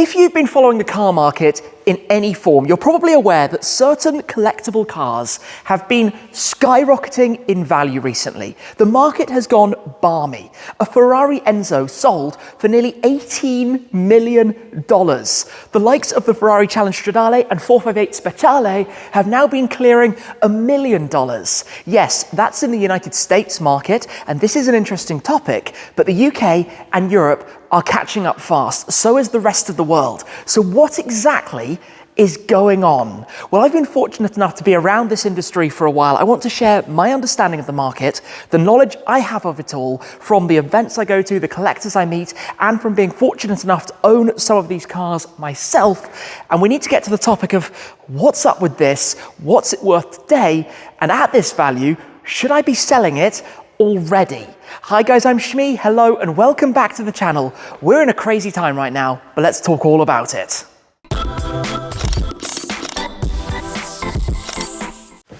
If you've been following the car market in any form, you're probably aware that certain collectible cars have been skyrocketing in value recently. The market has gone balmy. A Ferrari Enzo sold for nearly $18 million. The likes of the Ferrari Challenge Stradale and 458 Speciale have now been clearing $1 million. Yes, that's in the United States market, and this is an interesting topic, but the UK and Europe are catching up fast. So is the rest of the world. So what exactly is going on? Well, I've been fortunate enough to be around this industry for a while. I want to share my understanding of the market, the knowledge I have of it all from the events I go to, the collectors I meet, and from being fortunate enough to own some of these cars myself. And we need to get to the topic of what's up with this, what's it worth today, and at this value, should I be selling it already? Hi guys, I'm Shmi, hello and welcome back to the channel. We're in a crazy time right now, but let's talk all about it.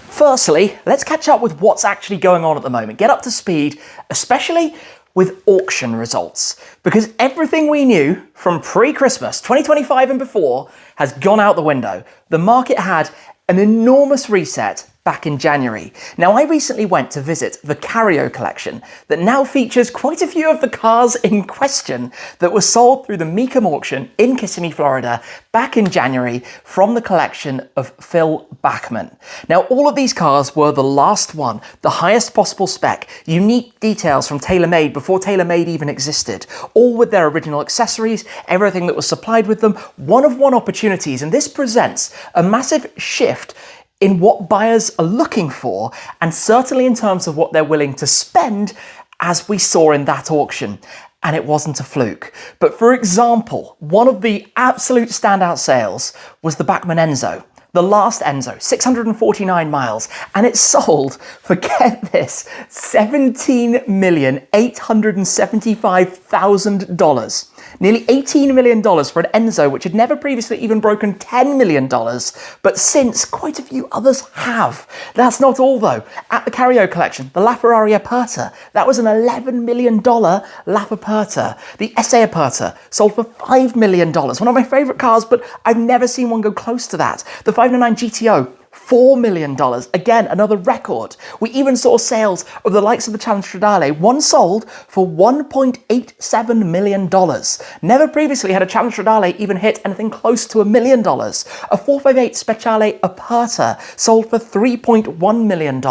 Firstly, let's catch up with what's actually going on at the moment. Get up to speed, especially with auction results, because everything we knew from pre-Christmas 2025 and before has gone out the window. The market had an enormous reset back in January. Now, I recently went to visit the Carrio collection that now features quite a few of the cars in question that were sold through the Mecum auction in Kissimmee, Florida back in January from the collection of Phil Bachman. Now, all of these cars were the last one, the highest possible spec, unique details from TaylorMade before TaylorMade even existed, all with their original accessories, everything that was supplied with them, one-of-one opportunities, and this presents a massive shift in what buyers are looking for, and certainly in terms of what they're willing to spend, as we saw in that auction. And it wasn't a fluke. But for example, one of the absolute standout sales was the Bachman Enzo. The last Enzo, 649 miles, and it sold for, get this, $17,875,000. Nearly $18 million for an Enzo which had never previously even broken $10 million, but since quite a few others have. That's not all though. At the Carrio collection, the LaFerrari Aperta, that was an $11 million LaFerrari. The SA Aperta sold for $5 million. One of my favorite cars, but I've never seen one go close to that. The 509 GTO, $4 million. Again, another record. We even saw sales of the likes of the Challenge Stradale. One sold for $1.87 million. Never previously had a Challenge Stradale even hit anything close to $1 million. A 458 Speciale Aperta sold for $3.1 million.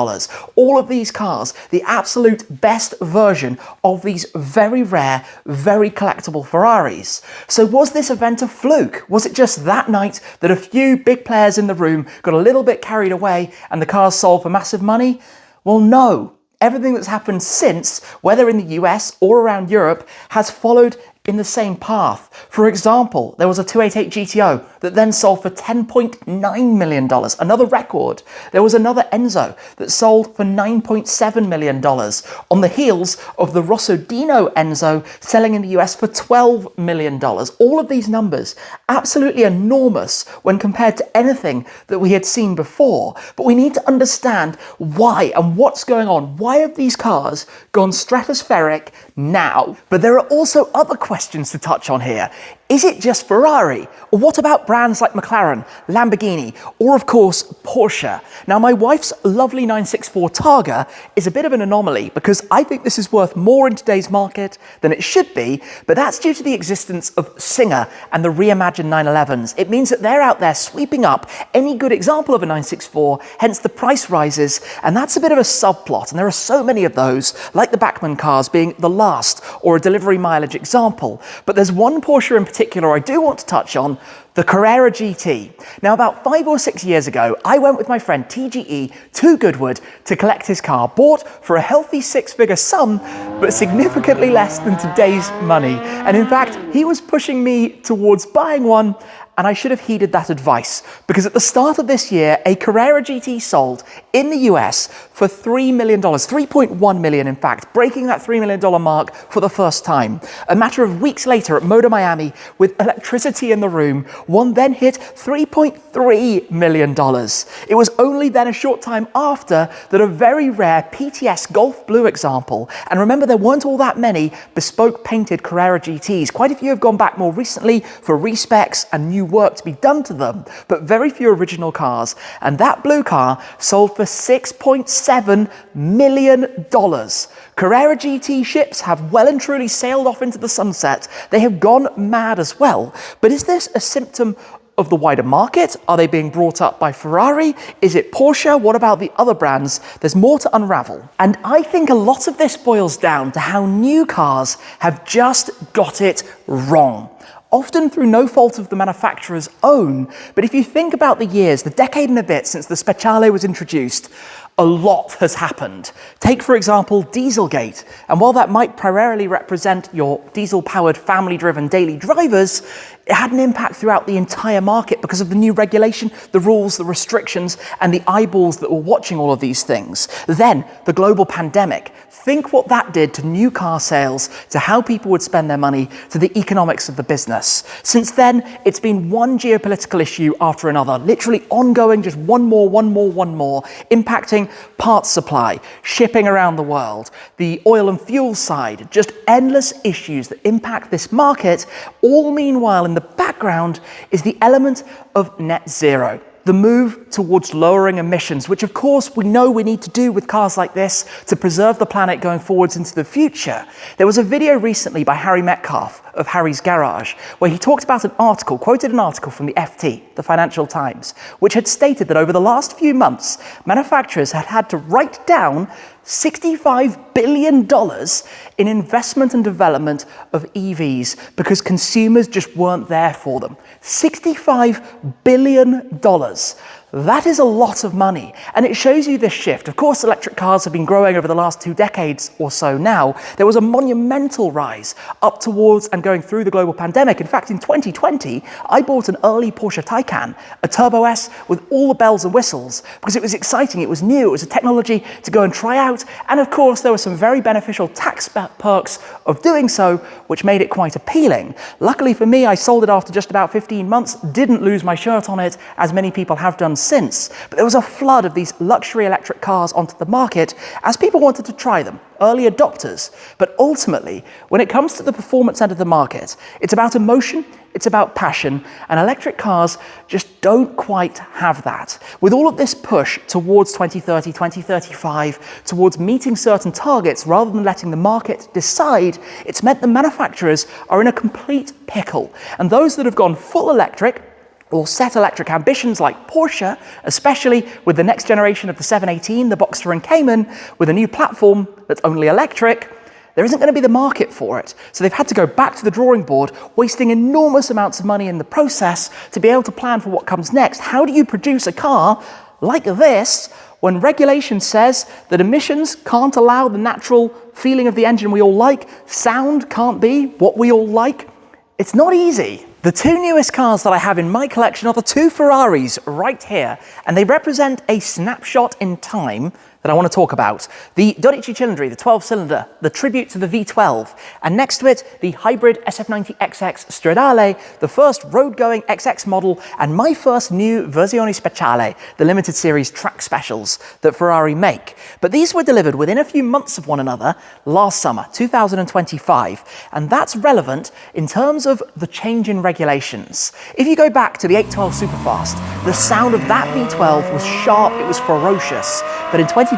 All of these cars, the absolute best version of these very rare, very collectible Ferraris. So was this event a fluke? Was it just that night that a few big players in the room got a little bit carried away and the cars sold for massive money? Well, no. Everything that's happened since, whether in the US or around Europe, has followed in the same path. For example, there was a 288 GTO that then sold for $10.9 million, another record. There was another Enzo that sold for $9.7 million, on the heels of the Rosso Dino Enzo selling in the US for $12 million. All of these numbers, absolutely enormous when compared to anything that we had seen before. But we need to understand why and what's going on. Why have these cars gone stratospheric now? But there are also other questions to touch on here. Is it just Ferrari? Or what about brands like McLaren, Lamborghini, or of course Porsche? Now, my wife's lovely 964 Targa is a bit of an anomaly because I think this is worth more in today's market than it should be, but that's due to the existence of Singer and the reimagined 911s. It means that they're out there sweeping up any good example of a 964, hence the price rises, and that's a bit of a subplot, and there are so many of those, like the Bachman cars being the last or a delivery mileage example. But there's one Porsche in particular I do want to touch on, the Carrera GT. Now, about 5 or 6 years ago, I went with my friend TGE to Goodwood to collect his car, bought for a healthy six-figure sum, but significantly less than today's money. And in fact, he was pushing me towards buying one, and I should have heeded that advice, because at the start of this year, a Carrera GT sold in the US for $3 million, $3.1 million in fact, breaking that $3 million mark for the first time. A matter of weeks later at Motor Miami, with electricity in the room, one then hit $3.3 million. It was only then a short time after that a very rare PTS Golf Blue example, and remember there weren't all that many bespoke painted Carrera GTs. Quite a few have gone back more recently for respecs and new work to be done to them, but very few original cars. And that blue car sold for $6.7 million. Carrera GT ships have well and truly sailed off into the sunset. They have gone mad as well. But is this a symptom of the wider market? Are they being brought up by Ferrari? Is it Porsche? What about the other brands? There's more to unravel. And I think a lot of this boils down to how new cars have just got it wrong. Often through no fault of the manufacturer's own. But if you think about the years, the decade and a bit since the Speciale was introduced, a lot has happened. Take, for example, Dieselgate. And while that might primarily represent your diesel-powered, family-driven daily drivers, it had an impact throughout the entire market because of the new regulation, the rules, the restrictions, and the eyeballs that were watching all of these things. Then, the global pandemic. Think what that did to new car sales, to how people would spend their money, to the economics of the business. Since then, it's been one geopolitical issue after another, literally ongoing, just one more, impacting parts supply, shipping around the world, the oil and fuel side, just endless issues that impact this market. All meanwhile, in the background is the element of net zero. The move towards lowering emissions, which of course we know we need to do with cars like this to preserve the planet going forwards into the future. There was a video recently by Harry Metcalf of Harry's Garage, where he talked about quoted an article from the FT, the Financial Times, which had stated that over the last few months, manufacturers had had to write down $65 billion in investment and development of EVs because consumers just weren't there for them. $65 billion. That is a lot of money, and it shows you this shift. Of course, electric cars have been growing over the last 2 decades or so now. There was a monumental rise up towards and going through the global pandemic. In fact, in 2020, I bought an early Porsche Taycan, a Turbo S with all the bells and whistles, because it was exciting, it was new, it was a technology to go and try out, and of course, there were some very beneficial tax perks of doing so, which made it quite appealing. Luckily for me, I sold it after just about 15 months, didn't lose my shirt on it, as many people have done since. But there was a flood of these luxury electric cars onto the market as people wanted to try them, early adopters. But ultimately, when it comes to the performance end of the market, it's about emotion, it's about passion, and electric cars just don't quite have that. With all of this push towards 2030, 2035, towards meeting certain targets rather than letting the market decide, it's meant the manufacturers are in a complete pickle. And those that have gone full electric, or set electric ambitions like Porsche, especially with the next generation of the 718, the Boxster and Cayman, with a new platform that's only electric, there isn't going to be the market for it. So they've had to go back to the drawing board, wasting enormous amounts of money in the process to be able to plan for what comes next. How do you produce a car like this when regulation says that emissions can't allow the natural feeling of the engine we all like, sound can't be what we all like? It's not easy. The 2 newest cars that I have in my collection are the 2 Ferraris right here, and they represent a snapshot in time that I want to talk about. The Dodici Cilindri, the 12-cylinder, the tribute to the V12, and next to it, the hybrid SF90XX Stradale, the first road-going XX model, and my first new Versione Speciale, the limited series track specials that Ferrari make. But these were delivered within a few months of one another last summer, 2025, and that's relevant in terms of the change in regulations. If you go back to the 812 Superfast, the sound of that V12 was sharp, it was ferocious, but in 2020,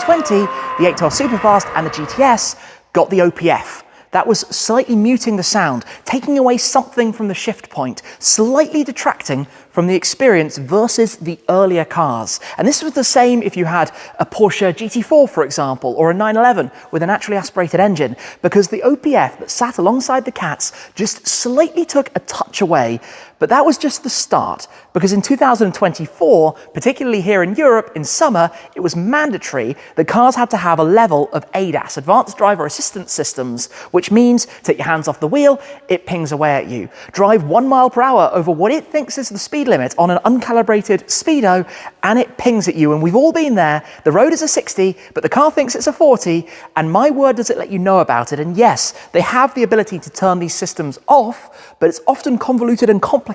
the 812 Superfast and the GTS got the OPF. That was slightly muting the sound, taking away something from the shift point, slightly detracting from the experience versus the earlier cars. And this was the same if you had a Porsche GT4, for example, or a 911 with a naturally aspirated engine, because the OPF that sat alongside the cats just slightly took a touch away. But that was just the start, because in 2024, particularly here in Europe in summer, it was mandatory that cars had to have a level of ADAS, Advanced Driver Assistance Systems, which means take your hands off the wheel, it pings away at you. Drive 1 mile per hour over what it thinks is the speed limit on an uncalibrated speedo, and it pings at you. And we've all been there. The road is a 60, but the car thinks it's a 40, and my word does it let you know about it. And yes, they have the ability to turn these systems off, but it's often convoluted and complicated.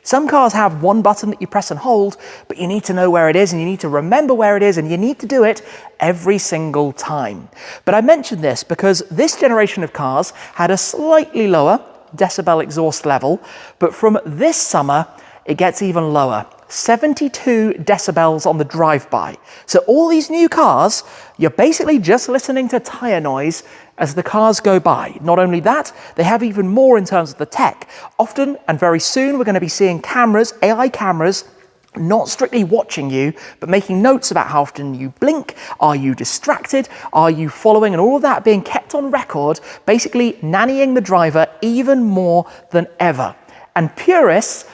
Some cars have one button that you press and hold, but you need to know where it is, and you need to remember where it is, and you need to do it every single time. But I mentioned this because this generation of cars had a slightly lower decibel exhaust level, but from this summer, it gets even lower. 72 decibels on the drive-by. So all these new cars, you're basically just listening to tire noise as the cars go by. Not only that, they have even more in terms of the tech. Often, and very soon, we're going to be seeing cameras, AI cameras, not strictly watching you, but making notes about how often you blink, are you distracted, are you following, and all of that being kept on record, basically nannying the driver even more than ever. And purists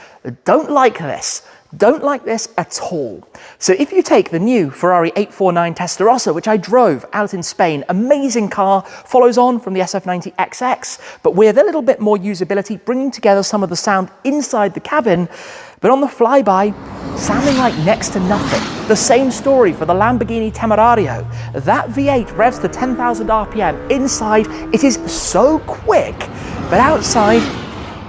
don't like this. Don't like this at all. So if you take the new Ferrari 849 Testarossa, which I drove out in Spain, amazing car, follows on from the SF90 XX, but with a little bit more usability, bringing together some of the sound inside the cabin, but on the flyby, sounding like next to nothing. The same story for the Lamborghini Temerario. That V8 revs to 10,000 RPM. Inside, it is so quick, but outside,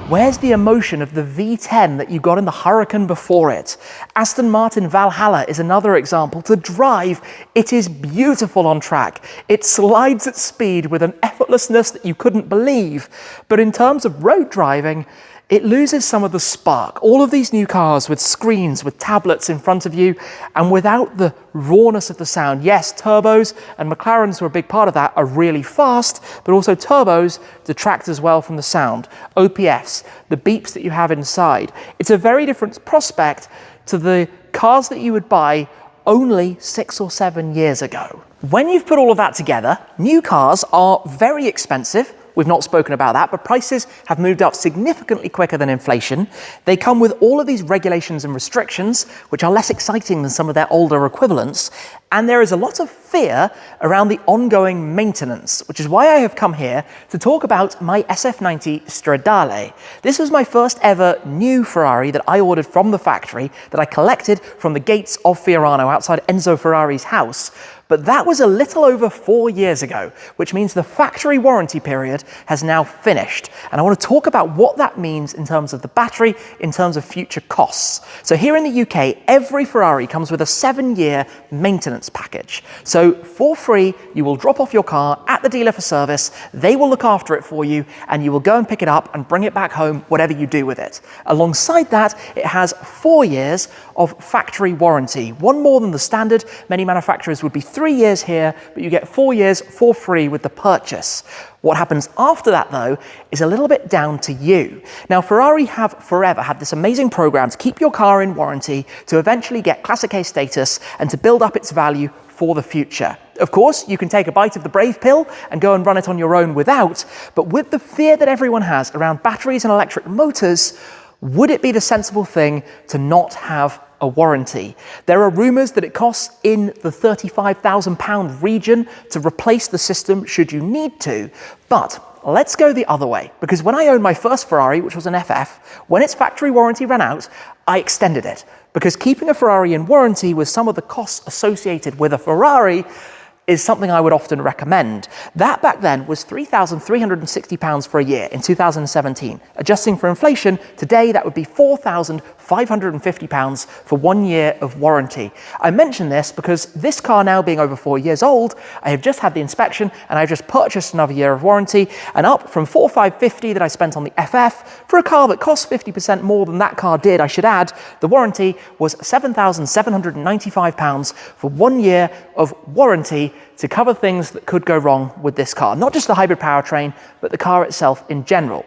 where's the emotion of the V10 that you got in the Hurricane before it? Aston Martin Valhalla is another example. To drive, it is beautiful on track. It slides at speed with an effortlessness that you couldn't believe. But in terms of road driving, it loses some of the spark. All of these new cars with screens, with tablets in front of you, and without the rawness of the sound. Yes, turbos, and McLarens were a big part of that, are really fast, but also turbos detract as well from the sound. OPFs, the beeps that you have inside. It's a very different prospect to the cars that you would buy only 6 or 7 years ago. When you've put all of that together, new cars are very expensive. We've not spoken about that, but prices have moved up significantly quicker than inflation. They come with all of these regulations and restrictions, which are less exciting than some of their older equivalents. And there is a lot of fear around the ongoing maintenance, which is why I have come here to talk about my SF90 Stradale. This was my first ever new Ferrari that I ordered from the factory, that I collected from the gates of Fiorano outside Enzo Ferrari's house. But that was a little over 4 years ago, which means the factory warranty period has now finished. And I want to talk about what that means in terms of the battery, in terms of future costs. So here in the UK, every Ferrari comes with a 7-year maintenance package. So for free, you will drop off your car at the dealer for service, they will look after it for you, and you will go and pick it up and bring it back home, whatever you do with it. Alongside that, it has 4 years of factory warranty, one more than the standard. Many manufacturers would be 3 years here, but you get 4 years for free with the purchase. What happens after that, though, is a little bit down to you. Now, Ferrari have forever had this amazing program to keep your car in warranty, to eventually get Classic A status, and to build up its value for the future. Of course, you can take a bite of the brave pill and go and run it on your own without, but with the fear that everyone has around batteries and electric motors, would it be the sensible thing to not have a warranty? There are rumours that it costs in the £35,000 region to replace the system should you need to, but let's go the other way, because when I owned my first Ferrari, which was an FF, when its factory warranty ran out, I extended it, because keeping a Ferrari in warranty with some of the costs associated with a Ferrari is something I would often recommend. That back then was £3,360 for a year in 2017. Adjusting for inflation, today that would be £4,550 for 1 year of warranty. I mention this because this car now being over 4 years old, I have just had the inspection and I've just purchased another year of warranty, and up from £4,550 that I spent on the FF, for a car that costs 50% more than that car did, I should add, the warranty was £7,795 for 1 year of warranty to cover things that could go wrong with this car. Not just the hybrid powertrain, but the car itself in general.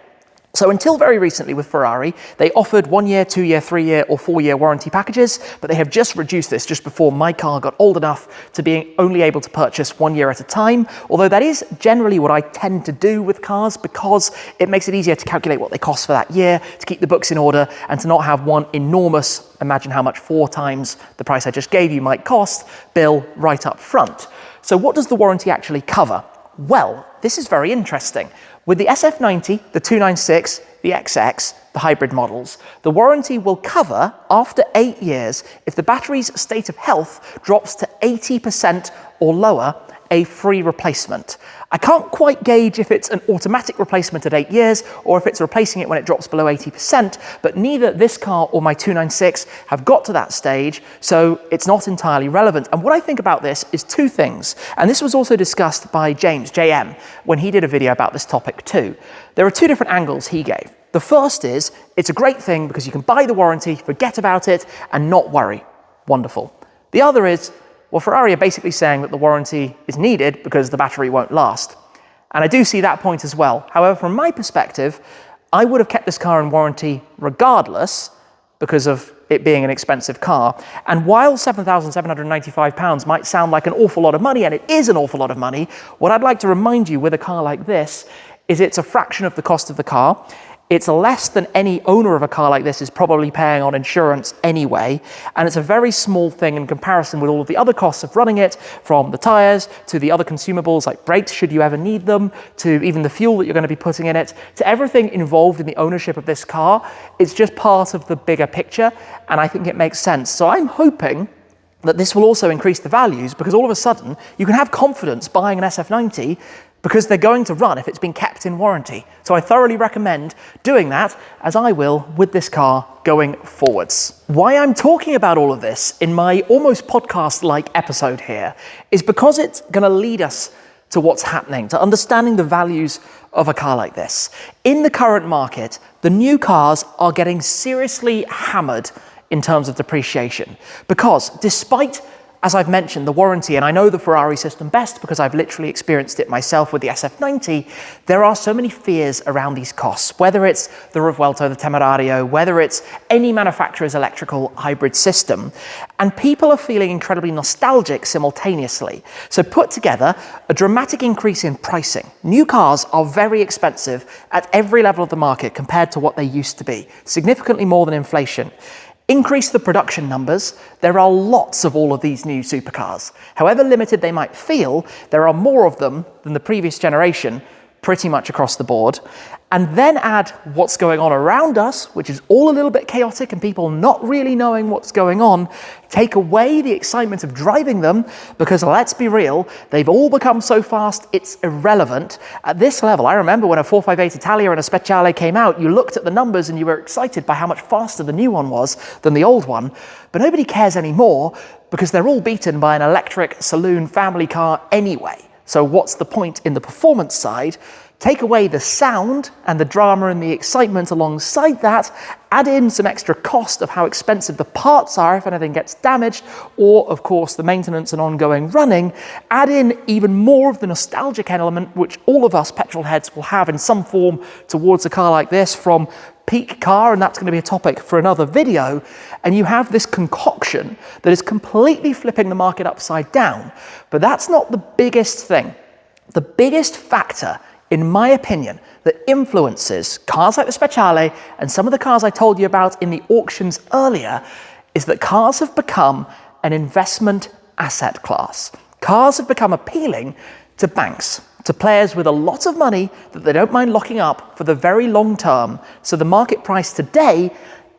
So until very recently with Ferrari, they offered 1 year, 2 year, 3 year or 4 year warranty packages, but they have just reduced this just before my car got old enough to being only able to purchase 1 year at a time, although that is generally what I tend to do with cars because it makes it easier to calculate what they cost for that year, to keep the books in order, and to not have one enormous, imagine how much 4 times the price I just gave you might cost, bill right up front. So what does the warranty actually cover? Well, this is very interesting. With the SF90, the 296, the XX, the hybrid models, the warranty will cover, after 8 years, if the battery's state of health drops to 80% or lower, a free replacement. I can't quite gauge if it's an automatic replacement at 8 years or if it's replacing it when it drops below 80%, but neither this car or my 296 have got to that stage, so it's not entirely relevant. And what I think about this is 2 things, and this was also discussed by James, JM, when he did a video about this topic too. There are 2 different angles he gave. The first is, it's a great thing because you can buy the warranty, forget about it, and not worry. Wonderful. The other is, well, Ferrari are basically saying that the warranty is needed because the battery won't last. And I do see that point as well. However, from my perspective, I would have kept this car in warranty regardless because of it being an expensive car. And while £7,795 might sound like an awful lot of money, and it is an awful lot of money, what I'd like to remind you with a car like this is it's a fraction of the cost of the car. It's less than any owner of a car like this is probably paying on insurance anyway, and it's a very small thing in comparison with all of the other costs of running it, from the tyres to the other consumables like brakes should you ever need them, to even the fuel that you're going to be putting in it, to everything involved in the ownership of this car. It's just part of the bigger picture, and I think it makes sense. So I'm hoping that this will also increase the values, because all of a sudden you can have confidence buying an SF90 because they're going to run if it's been kept in warranty. So I thoroughly recommend doing that, as I will with this car going forwards. Why I'm talking about all of this in my almost podcast-like episode here is because it's going to lead us to what's happening, to understanding the values of a car like this. In the current market, the new cars are getting seriously hammered in terms of depreciation, because despite, as I've mentioned, the warranty, and I know the Ferrari system best because I've literally experienced it myself with the SF90, there are so many fears around these costs, whether it's the Revuelto, the Temerario, whether it's any manufacturer's electrical hybrid system, and people are feeling incredibly nostalgic simultaneously. So put together a dramatic increase in pricing. New cars are very expensive at every level of the market compared to what they used to be, significantly more than inflation. Increase the production numbers, there are lots of all of these new supercars. However limited they might feel, there are more of them than the previous generation, pretty much across the board. And then add what's going on around us, which is all a little bit chaotic and people not really knowing what's going on. Take away the excitement of driving them, because let's be real, they've all become so fast, it's irrelevant. At this level, I remember when a 458 Italia and a Speciale came out, you looked at the numbers and you were excited by how much faster the new one was than the old one, but nobody cares anymore because they're all beaten by an electric saloon family car anyway. So what's the point in the performance side? Take away the sound and the drama and the excitement alongside that, add in some extra cost of how expensive the parts are if anything gets damaged, or of course the maintenance and ongoing running, add in even more of the nostalgic element which all of us petrol heads will have in some form towards a car like this from peak car, and that's going to be a topic for another video, and you have this concoction that is completely flipping the market upside down. But that's not the biggest thing. The biggest factor, in my opinion, that influences cars like the Speciale and some of the cars I told you about in the auctions earlier is that cars have become an investment asset class. Cars have become appealing to banks, to players with a lot of money that they don't mind locking up for the very long term, so the market price today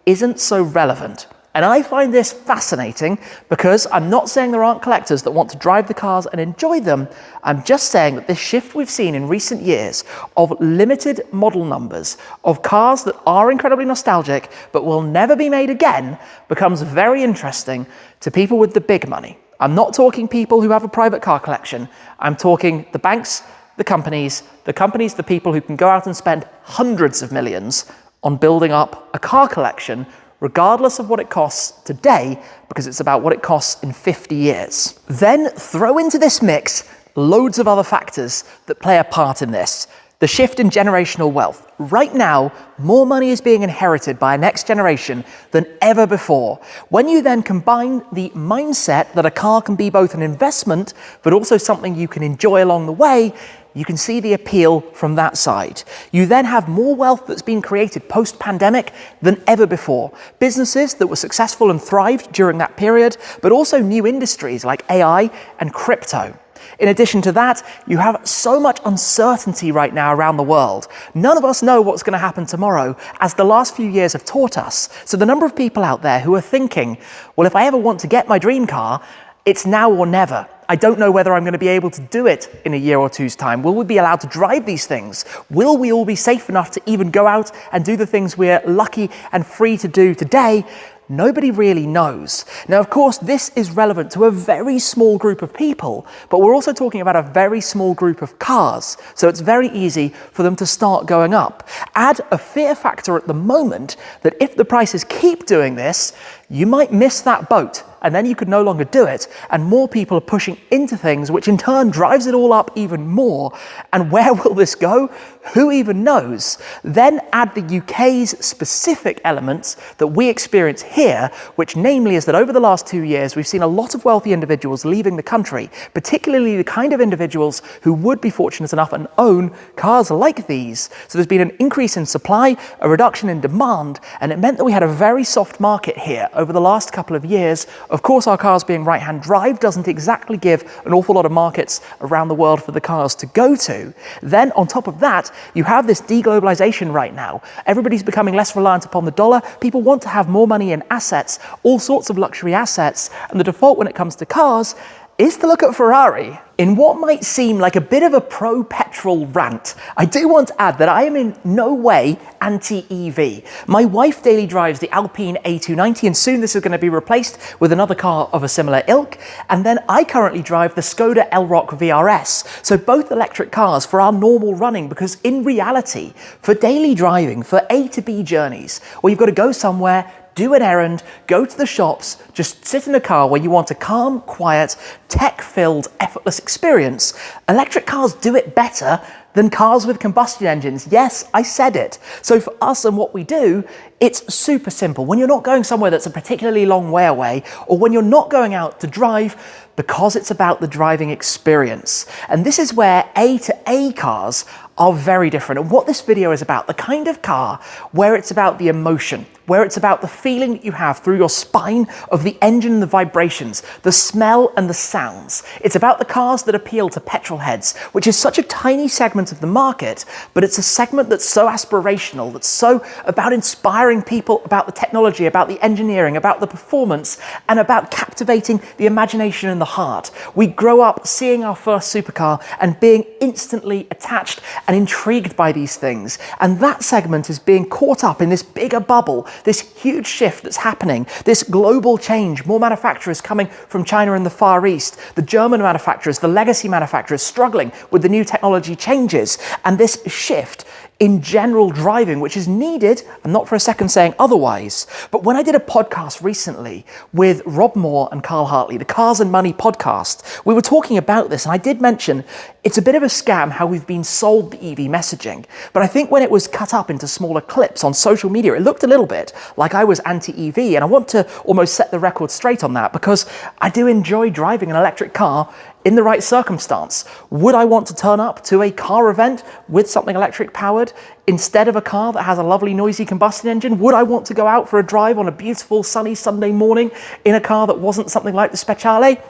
isn't so relevant. And I find this fascinating because I'm not saying there aren't collectors that want to drive the cars and enjoy them. I'm just saying that this shift we've seen in recent years of limited model numbers, of cars that are incredibly nostalgic but will never be made again, becomes very interesting to people with the big money. I'm not talking people who have a private car collection. I'm talking the banks, the companies, the people who can go out and spend hundreds of millions on building up a car collection regardless of what it costs today, because it's about what it costs in 50 years. Then throw into this mix loads of other factors that play a part in this. The shift in generational wealth. Right now, more money is being inherited by a next generation than ever before. When you then combine the mindset that a car can be both an investment, but also something you can enjoy along the way, you can see the appeal from that side. You then have more wealth that's been created post-pandemic than ever before. Businesses that were successful and thrived during that period, but also new industries like AI and crypto. In addition to that, you have so much uncertainty right now around the world. None of us know what's going to happen tomorrow, as the last few years have taught us. So the number of people out there who are thinking, well, if I ever want to get my dream car, it's now or never. I don't know whether I'm going to be able to do it in a year or two's time. Will we be allowed to drive these things? Will we all be safe enough to even go out and do the things we're lucky and free to do today? Nobody really knows. Now, of course, this is relevant to a very small group of people, but we're also talking about a very small group of cars, so it's very easy for them to start going up. Add a fear factor at the moment that if the prices keep doing this, you might miss that boat, and then you could no longer do it, and more people are pushing into things, which in turn drives it all up even more. And where will this go? Who even knows? Then add the UK's specific elements that we experience here, which namely is that over the last 2 years, we've seen a lot of wealthy individuals leaving the country, particularly the kind of individuals who would be fortunate enough and own cars like these. So there's been an increase in supply, a reduction in demand, and it meant that we had a very soft market here over the last couple of years. Of course, our cars being right-hand drive doesn't exactly give an awful lot of markets around the world for the cars to go to. Then on top of that, you have this deglobalization right now. Everybody's becoming less reliant upon the dollar. People want to have more money in assets, all sorts of luxury assets, and the default when it comes to cars is to look at Ferrari. In what might seem like a bit of a pro-petrol rant, I do want to add that I am in no way anti-EV. My wife daily drives the Alpine A290, and soon this is going to be replaced with another car of a similar ilk. And then I currently drive the Skoda Elroq VRS. So both electric cars for our normal running, because in reality, for daily driving, for A to B journeys, where you've got to go somewhere, do an errand, go to the shops, just sit in a car where you want a calm, quiet, tech-filled, effortless experience, electric cars do it better than cars with combustion engines. Yes, I said it. So for us and what we do, it's super simple. When you're not going somewhere that's a particularly long way away, or when you're not going out to drive, because it's about the driving experience. And this is where A to A cars are very different. And what this video is about, the kind of car where it's about the emotion, where it's about the feeling that you have through your spine of the engine and the vibrations, the smell and the sounds. It's about the cars that appeal to petrol heads, which is such a tiny segment of the market, but it's a segment that's so aspirational, that's so about inspiring people about the technology, about the engineering, about the performance, and about captivating the imagination and the heart. We grow up seeing our first supercar and being instantly attached and intrigued by these things. And that segment is being caught up in this bigger bubble, this huge shift that's happening, this global change, more manufacturers coming from China and the Far East, the German manufacturers, the legacy manufacturers struggling with the new technology changes, and this shift in general driving, which is needed. I'm not for a second saying otherwise, but when I did a podcast recently with Rob Moore and Carl Hartley, the Cars and Money podcast, we were talking about this, and I did mention it's a bit of a scam how we've been sold the EV messaging. But I think when it was cut up into smaller clips on social media, it looked a little bit like I was anti-EV, and I want to almost set the record straight on that, because I do enjoy driving an electric car in the right circumstance. Would I want to turn up to a car event with something electric powered instead of a car that has a lovely noisy combustion engine? Would I want to go out for a drive on a beautiful sunny Sunday morning in a car that wasn't something like the Speciale?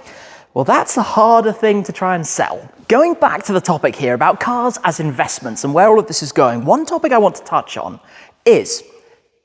Well, that's a harder thing to try and sell. Going back to the topic here about cars as investments and where all of this is going, one topic I want to touch on is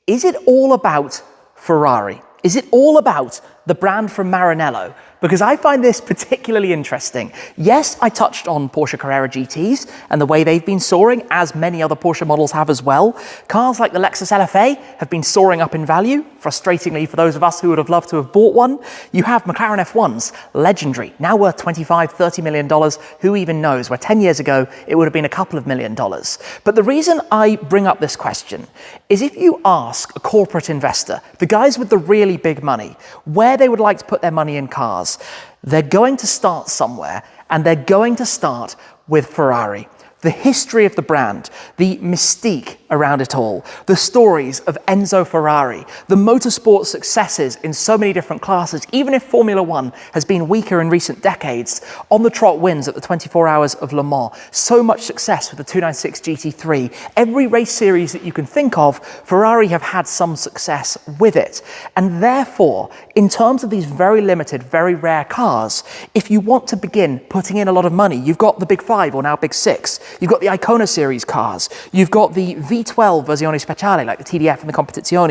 it all about Ferrari? Is it all about the brand from Maranello? Because I find this particularly interesting. Yes, I touched on Porsche Carrera GTs and the way they've been soaring, as many other Porsche models have as well. Cars like the Lexus LFA have been soaring up in value, frustratingly for those of us who would have loved to have bought one. You have McLaren F1s, legendary, now worth $25, $30 million. Who even knows, where 10 years ago, it would have been a couple of $1 million. But the reason I bring up this question is if you ask a corporate investor, the guys with the really big money, where they would like to put their money in cars, they're going to start somewhere, and they're going to start with Ferrari. the history of the brand, the mystique around it all, the stories of Enzo Ferrari, the motorsport successes in so many different classes, even if Formula One has been weaker in recent decades, on-the-trot wins at the 24 Hours of Le Mans, so much success with the 296 GT3, every race series that you can think of, Ferrari have had some success with it. And therefore, in terms of these very limited, very rare cars, if you want to begin putting in a lot of money, you've got the Big Five, or now Big Six, you've got the Icona series cars, you've got the V12 Versione Speciale, like the TDF and the Competizioni,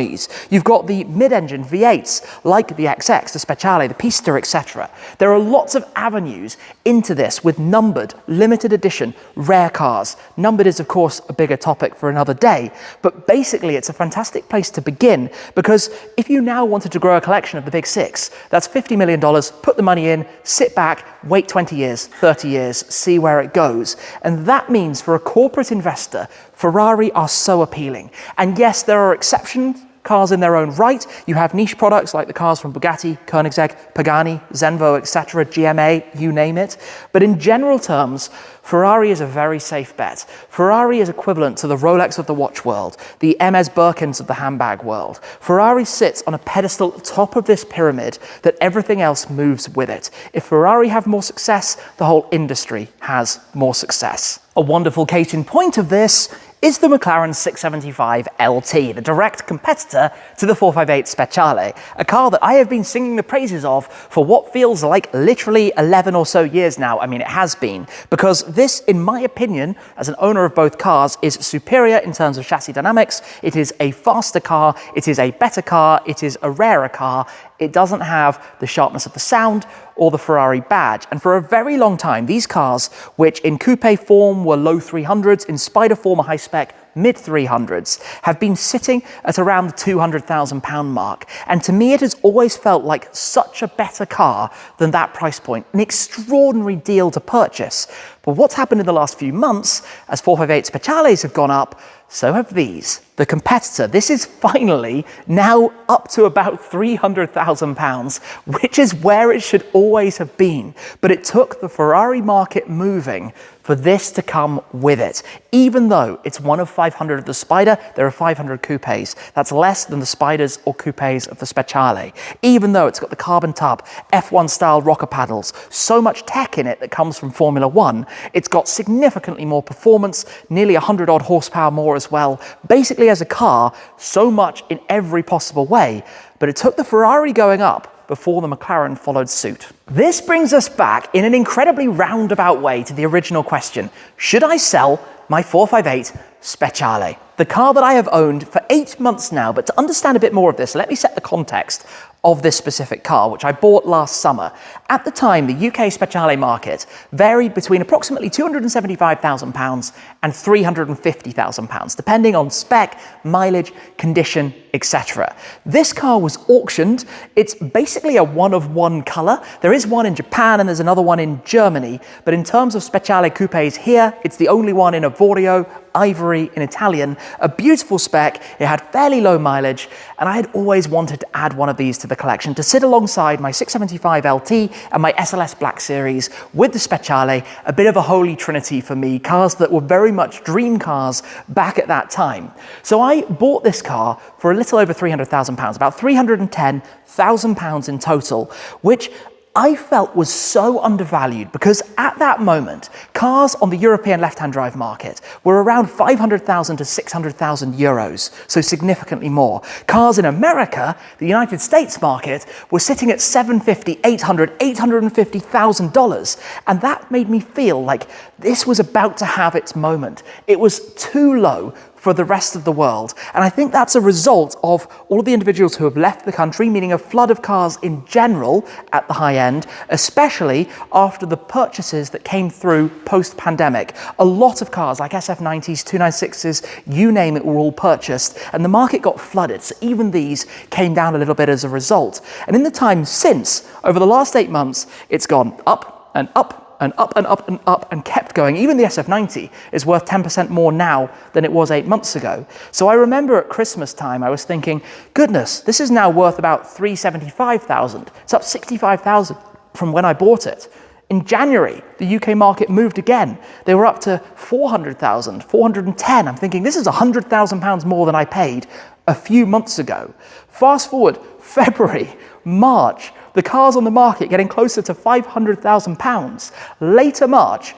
you've got the mid-engine V8s, like the XX, the Speciale, the Pista, etc. There are lots of avenues into this with numbered, limited edition, rare cars. Numbered is, of course, a bigger topic for another day, but basically it's a fantastic place to begin, because if you now wanted to grow a collection of the Big Six, that's $50 million, put the money in, sit back, wait 20 years, 30 years, see where it goes. And that means for a corporate investor, Ferrari are so appealing. And yes, there are exceptions, cars in their own right. You have niche products like the cars from Bugatti, Koenigsegg, Pagani, Zenvo, etc., GMA, you name it. But in general terms, Ferrari is a very safe bet. Ferrari is equivalent to the Rolex of the watch world, the Hermès Birkins of the handbag world. Ferrari sits on a pedestal at the top of this pyramid that everything else moves with it. If Ferrari have more success, the whole industry has more success. A wonderful case in point of this is the McLaren 675 LT, the direct competitor to the 458 Speciale, a car that I have been singing the praises of for what feels like literally 11 or so years now. I mean, it has been, because this, in my opinion, as an owner of both cars, is superior in terms of chassis dynamics. It is a faster car, it is a better car, it is a rarer car. It doesn't have the sharpness of the sound or the Ferrari badge. And for a very long time, these cars, which in coupe form were low 300s, in Spider form are high spec, mid 300s, have been sitting at around the £200,000 mark. And to me, it has always felt like such a better car than that price point, an extraordinary deal to purchase. But what's happened in the last few months, as 458 Speciales have gone up, so have these. The competitor, this is finally now up to about £300,000, which is where it should always have been. But it took the Ferrari market moving for this to come with it. Even though it's one of 500 of the Spider, there are 500 coupes. That's less than the Spiders or coupes of the Speciale. Even though it's got the carbon tub, F1 style rocker paddles, so much tech in it that comes from Formula One, it's got significantly more performance, nearly 100 odd horsepower more as well. Basically, as a car, so much in every possible way. But it took the Ferrari going up before the McLaren followed suit. This brings us back in an incredibly roundabout way to the original question: should I sell my 458 Speciale? The car that I have owned for 8 months now. But to understand a bit more of this, let me set the context of this specific car, which I bought last summer. At the time, the UK Speciale market varied between approximately £275,000 and £350,000, depending on spec, mileage, condition, etc. This car was auctioned. It's basically a one-of-one colour. There is one in Japan and there's another one in Germany, but in terms of Speciale coupes here, it's the only one in Avorio, ivory in Italian, a beautiful spec. It had fairly low mileage, and I had always wanted to add one of these to the collection to sit alongside my 675 LT and my SLS Black Series with the Speciale, a bit of a holy trinity for me, cars that were very much dream cars back at that time. So I bought this car for a little over £300,000, about £310,000 in total, which I felt was so undervalued, because at that moment, cars on the European left-hand drive market were around 500,000 to 600,000 euros, so significantly more. Cars in America, the United States market, were sitting at $750,000, $800,000, $850,000, and that made me feel like this was about to have its moment. It was too low for the rest of the world. And I think that's a result of all of the individuals who have left the country, meaning a flood of cars in general at the high end, especially after the purchases that came through post-pandemic. A lot of cars like SF90s, 296s, you name it, were all purchased, and the market got flooded. So even these came down a little bit as a result. And in the time since, over the last 8 months, it's gone up and up and up and up and up and kept going. Even the SF90 is worth 10% more now than it was 8 months ago. So I remember at Christmas time, I was thinking, goodness, this is now worth about $375,000. It's up $65,000 from when I bought it. In January, the UK market moved again. They were up to 400,000, 410. I'm thinking this is £100,000 more than I paid a few months ago. Fast forward, February, March, the cars on the market getting closer to £500,000. Later March,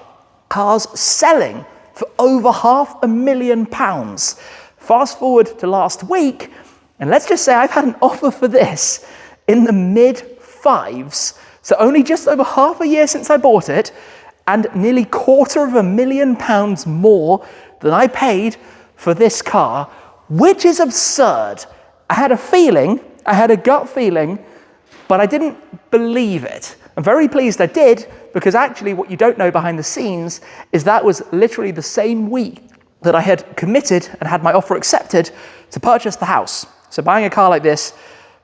cars selling for over £500,000. Fast forward to last week, and let's just say I've had an offer for this in the mid-fives. So only just over half a year since I bought it, and nearly £250,000 more than I paid for this car, which is absurd. I had a gut feeling, but I didn't believe it. I'm very pleased I did, because actually what you don't know behind the scenes is that was literally the same week that I had committed and had my offer accepted to purchase the house. So buying a car like this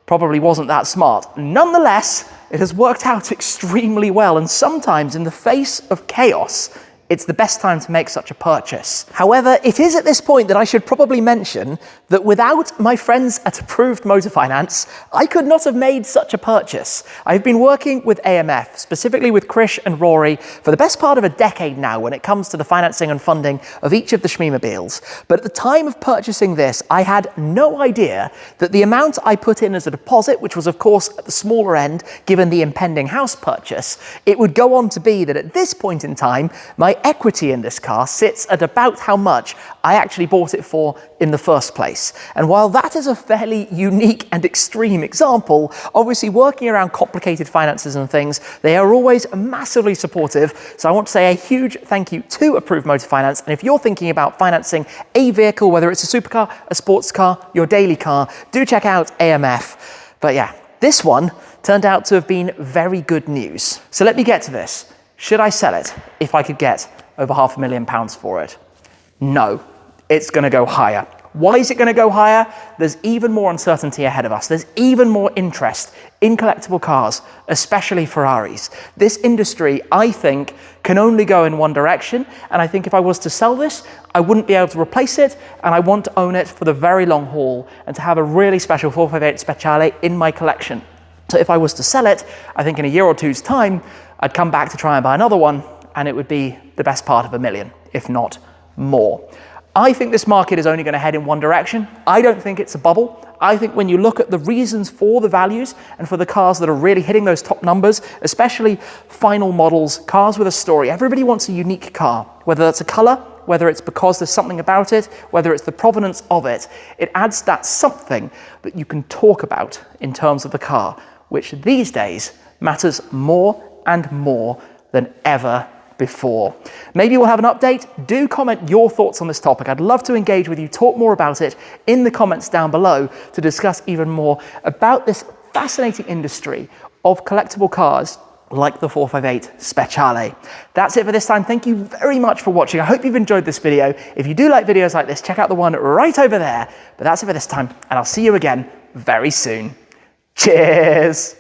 probably wasn't that smart. Nonetheless, it has worked out extremely well, and sometimes in the face of chaos, it's the best time to make such a purchase. However, it is at this point that I should probably mention that without my friends at Approved Motor Finance, I could not have made such a purchase. I've been working with AMF, specifically with Krish and Rory, for the best part of a decade now when it comes to the financing and funding of each of the Schmeemobiles. But at the time of purchasing this, I had no idea that the amount I put in as a deposit, which was of course at the smaller end given the impending house purchase, it would go on to be that at this point in time, my equity in this car sits at about how much I actually bought it for in the first place. And while that is a fairly unique and extreme example, obviously working around complicated finances and things, they are always massively supportive. So I want to say a huge thank you to Approved Motor Finance. And if you're thinking about financing a vehicle, whether it's a supercar, a sports car, your daily car, do check out AMF. But yeah, this one turned out to have been very good news. So let me get to this. Should I sell it if I could get over £500,000 for it? No, it's going to go higher. Why is it going to go higher? There's even more uncertainty ahead of us. There's even more interest in collectible cars, especially Ferraris. This industry, I think, can only go in one direction. And I think if I was to sell this, I wouldn't be able to replace it. And I want to own it for the very long haul and to have a really special 458 Speciale in my collection. So if I was to sell it, I think in a year or two's time, I'd come back to try and buy another one, and it would be the best part of $1 million, if not more. I think this market is only going to head in one direction. I don't think it's a bubble. I think when you look at the reasons for the values and for the cars that are really hitting those top numbers, especially final models, cars with a story, everybody wants a unique car, whether that's a color, whether it's because there's something about it, whether it's the provenance of it. It adds that something that you can talk about in terms of the car, which these days matters more and more than ever before. Maybe we'll have an update. Do comment your thoughts on this topic. I'd love to engage with you, talk more about it in the comments down below to discuss even more about this fascinating industry of collectible cars like the 458 Speciale. That's it for this time. Thank you very much for watching. I hope you've enjoyed this video. If you do like videos like this, check out the one right over there. But that's it for this time, and I'll see you again very soon. Cheers!